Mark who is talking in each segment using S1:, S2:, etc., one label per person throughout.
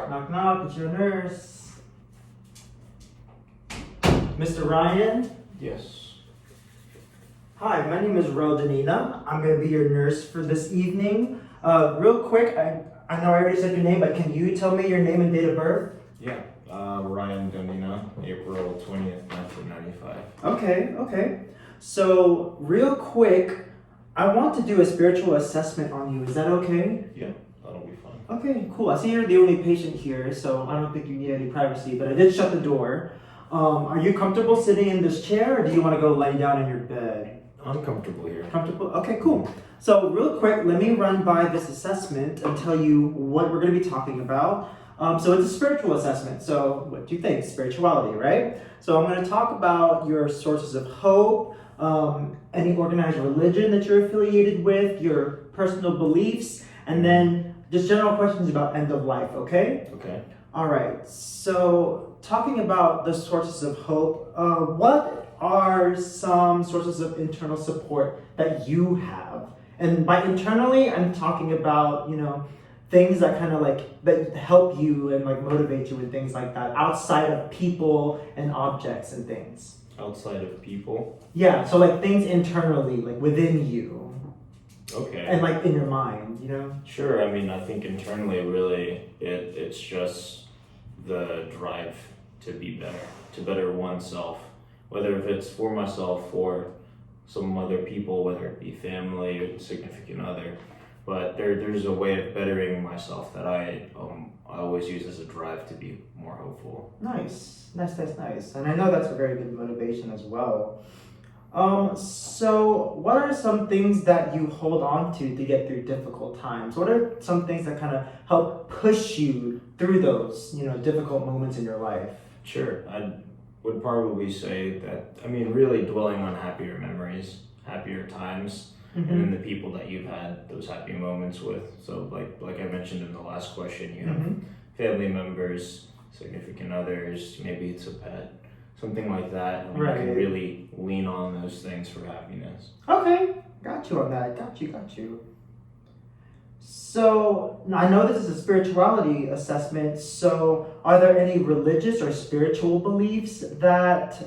S1: Knock, knock, it's your nurse. Mr. Ryan?
S2: Yes.
S1: Hi, my name is Rodanina. I'm going to be your nurse for this evening. Real quick, I know I already said your name, but can you tell me your name and date of birth?
S2: Yeah. Ryan Donina, April 20th, 1995.
S1: Okay. So, real quick, I want to do a spiritual assessment on you. Is that okay?
S2: Yeah, that'll be fine.
S1: Okay, cool. I see you're the only patient here, so I don't think you need any privacy, but I did shut the door. Are you comfortable sitting in this chair, or do you want to go lay down in your bed?
S2: I'm comfortable here.
S1: Comfortable? Okay, cool. So real quick, let me run by this assessment and tell you what we're going to be talking about. So it's a spiritual assessment. So what do you think? Spirituality, right? So I'm going to talk about your sources of hope, any organized religion that you're affiliated with, your personal beliefs, and then just general questions about end of life, okay?
S2: Okay.
S1: All right, so talking about the sources of hope, what are some sources of internal support that you have? And by internally, I'm talking about, things that kind of that help you and motivate you and things like that, outside of people and objects and things.
S2: Outside of people?
S1: Yeah, so things internally, within you.
S2: Okay.
S1: And in your mind,
S2: Sure, I mean, I think internally, really, it's just the drive to be better, to better oneself, whether if it's for myself, for some other people, whether it be family or significant other, but there's a way of bettering myself that I always use as a drive to be more hopeful.
S1: Nice. And I know that's a very good motivation as well. So what are some things that you hold on to get through difficult times? What are some things that kind of help push you through those, difficult moments in your life?
S2: Sure, I would probably say that, really dwelling on happier memories, happier times, and then the people that you've had those happy moments with. So like I mentioned in the last question, you have family members, significant others, maybe it's a pet, something like that. You can really lean on those things for happiness.
S1: Okay, got you on that. Got you. So, I know this is a spirituality assessment, so are there any religious or spiritual beliefs that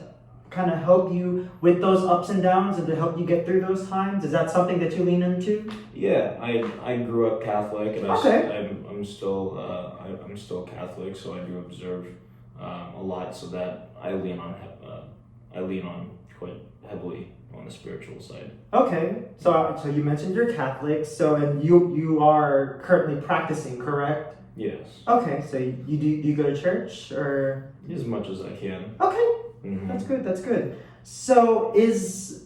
S1: kind of help you with those ups and downs and to help you get through those times? Is that something that you lean into?
S2: Yeah, I grew up Catholic, and I'm still Catholic, so I do observe a lot, so that I lean on quite heavily on the spiritual side.
S1: Okay, so you mentioned you're Catholic, and you are currently practicing, correct?
S2: Yes.
S1: Okay, so you go to church, or?
S2: As much as I can.
S1: Okay, that's good. So is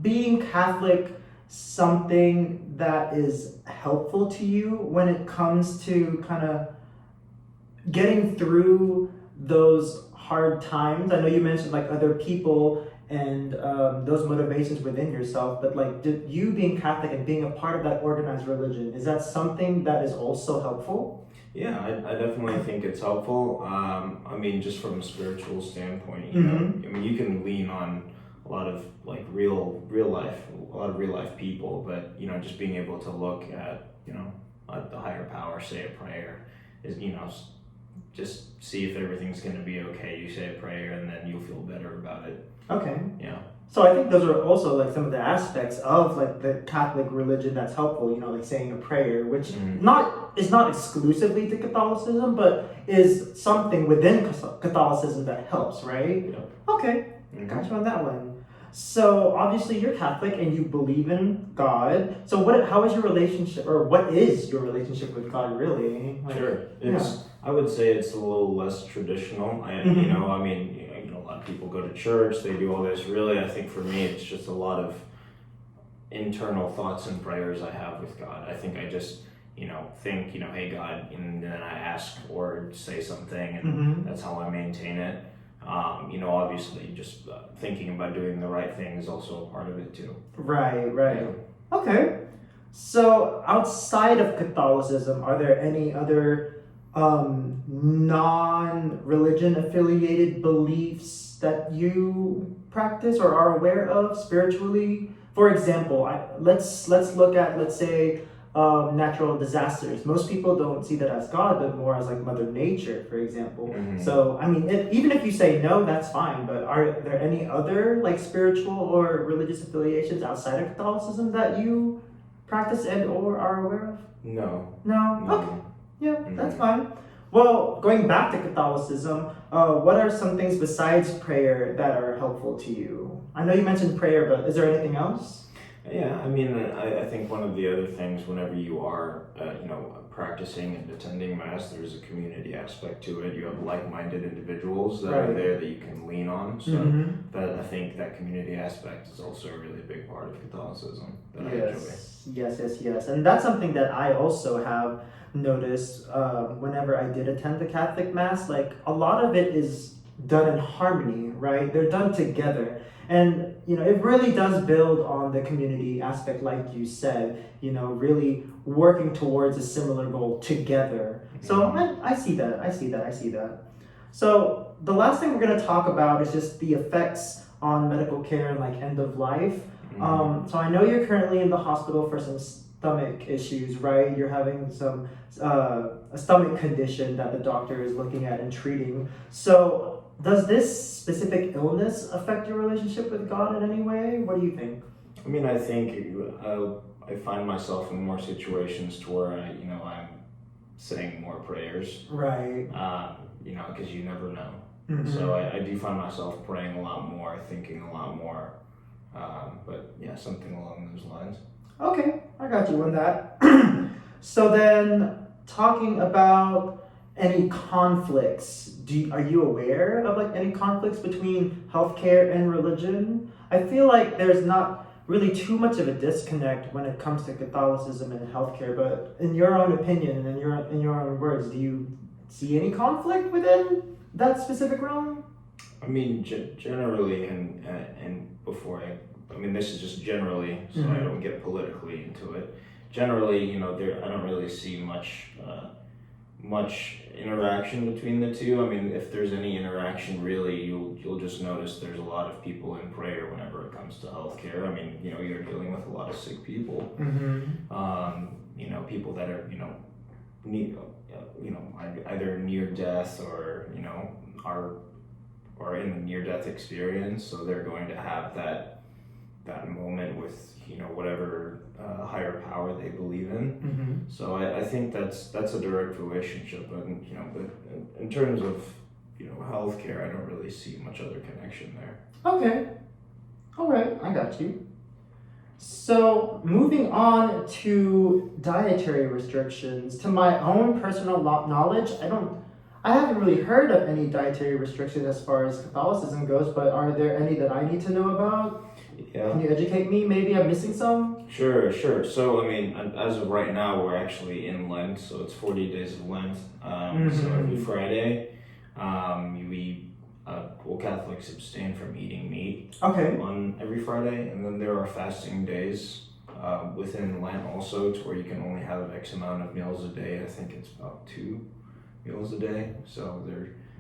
S1: being Catholic something that is helpful to you when it comes to kind of getting through those hard times? I know you mentioned other people and those motivations within yourself, but did you being Catholic and being a part of that organized religion, is that something that is also helpful?
S2: Yeah, I definitely think it's helpful. Just from a spiritual standpoint, you can lean on a lot of real life people, but just being able to look at at the higher power, say a prayer, is just see if everything's going to be okay. You say a prayer and then you'll feel better about it.
S1: Okay.
S2: Yeah.
S1: So I think those are also some of the aspects of the Catholic religion that's helpful, saying a prayer, which is not exclusively to Catholicism, but is something within Catholicism that helps, right?
S2: Yeah.
S1: Okay, got you on that one. So obviously you're Catholic and you believe in God. So how is your relationship, or what is your relationship with God really?
S2: Sure. I would say it's a little less traditional. A lot of people go to church, they do all this. Really, I think for me, it's just a lot of internal thoughts and prayers I have with God. I think I just, think, hey God, and then I ask or say something, and that's how I maintain it. Obviously just thinking about doing the right thing is also a part of it too.
S1: Right.
S2: Yeah.
S1: Okay. So outside of Catholicism, are there any other non-religion affiliated beliefs that you practice or are aware of spiritually? For example, let's look at, let's say, natural disasters. Most people don't see that as God, but more as like Mother Nature, for example.
S2: Mhm.
S1: So, I mean, even if you say no, that's fine. But are there any other like spiritual or religious affiliations outside of Catholicism that you practice and or are aware of?
S2: No.
S1: No.
S2: No.
S1: Okay. Yeah, that's fine. Well, going back to Catholicism, what are some things besides prayer that are helpful to you? I know you mentioned prayer, but is there anything else?
S2: Yeah, I mean, I think one of the other things, whenever you are, practicing and attending Mass, there's a community aspect to it. You have like-minded individuals that are
S1: Right.
S2: there that you can lean on. So
S1: Mhm.
S2: that I think that community aspect is also a really big part of Catholicism that I enjoy.
S1: Yes. And that's something that I also have noticed whenever I did attend the Catholic Mass. Like, a lot of it is done in harmony, right? They're done together. And, it really does build on the community aspect, like you said, really working towards a similar goal together. So I see that. So the last thing we're going to talk about is just the effects on medical care and like end of life. So I know you're currently in the hospital for some stomach issues, right? You're having some a stomach condition that the doctor is looking at and treating. So does this specific illness affect your relationship with God in any way? What do you think?
S2: I mean, I think I find myself in more situations to where I'm saying more prayers.
S1: Right.
S2: Because you never know.
S1: Mhm.
S2: So I do find myself praying a lot more, thinking a lot more. But yeah, something along those lines.
S1: Okay, I got you on that. So then, talking about any conflicts, are you aware of like any conflicts between healthcare and religion? I feel like there's not really too much of a disconnect when it comes to Catholicism and healthcare. But in your own opinion and in your own words, do you see any conflict within that specific realm?
S2: I mean, generally, and before I mean, this is just generally, so I don't get politically into it. Generally, I don't really see much interaction between the two. I mean, if there's any interaction, really, you'll just notice there's a lot of people in prayer whenever it comes to healthcare. I mean, you're dealing with a lot of sick people. People that are need either near death or are in a near death experience, so they're going to have that moment with whatever higher power they believe in. So I think that's a direct relationship, but in terms of healthcare, I don't really see much other connection there.
S1: Okay, all right, I got you. So moving on to dietary restrictions, to my own personal knowledge, I haven't really heard of any dietary restrictions as far as Catholicism goes, but are there any that I need to know about?
S2: Yeah.
S1: Can you educate me? Maybe I'm missing some?
S2: Sure. So, I mean, as of right now, we're actually in Lent, so it's 40 days of Lent. So every Friday, Catholics abstain from eating meat
S1: Okay.
S2: on every Friday, and then there are fasting days within Lent also, to where you can only have X amount of meals a day. I think it's about 2 meals a day. So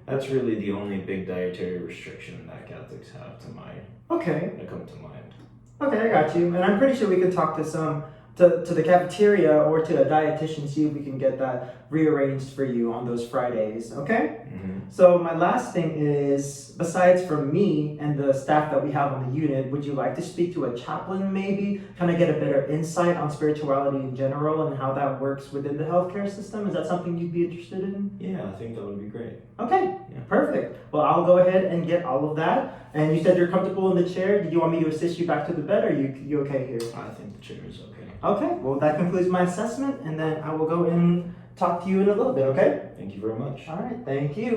S2: that's really the only big dietary restriction that Catholics have that come to mind.
S1: Okay, I got you. And I'm pretty sure we can talk to the cafeteria or to a dietitian, see if we can get that rearranged for you on those Fridays, okay? So my last thing is, besides from me and the staff that we have on the unit, would you like to speak to a chaplain maybe? Kind of get a better insight on spirituality in general and how that works within the healthcare system? Is that something you'd be interested in?
S2: Yeah, I think that would be great.
S1: Okay,
S2: Yeah.
S1: perfect. Well, I'll go ahead and get all of that. And you said you're comfortable in the chair. Did you want me to assist you back to the bed, or you okay here?
S2: I think the chair is okay.
S1: Okay, well, that concludes my assessment, and then I will go and talk to you in a little bit, okay?
S2: Thank you very much.
S1: All right, thank you.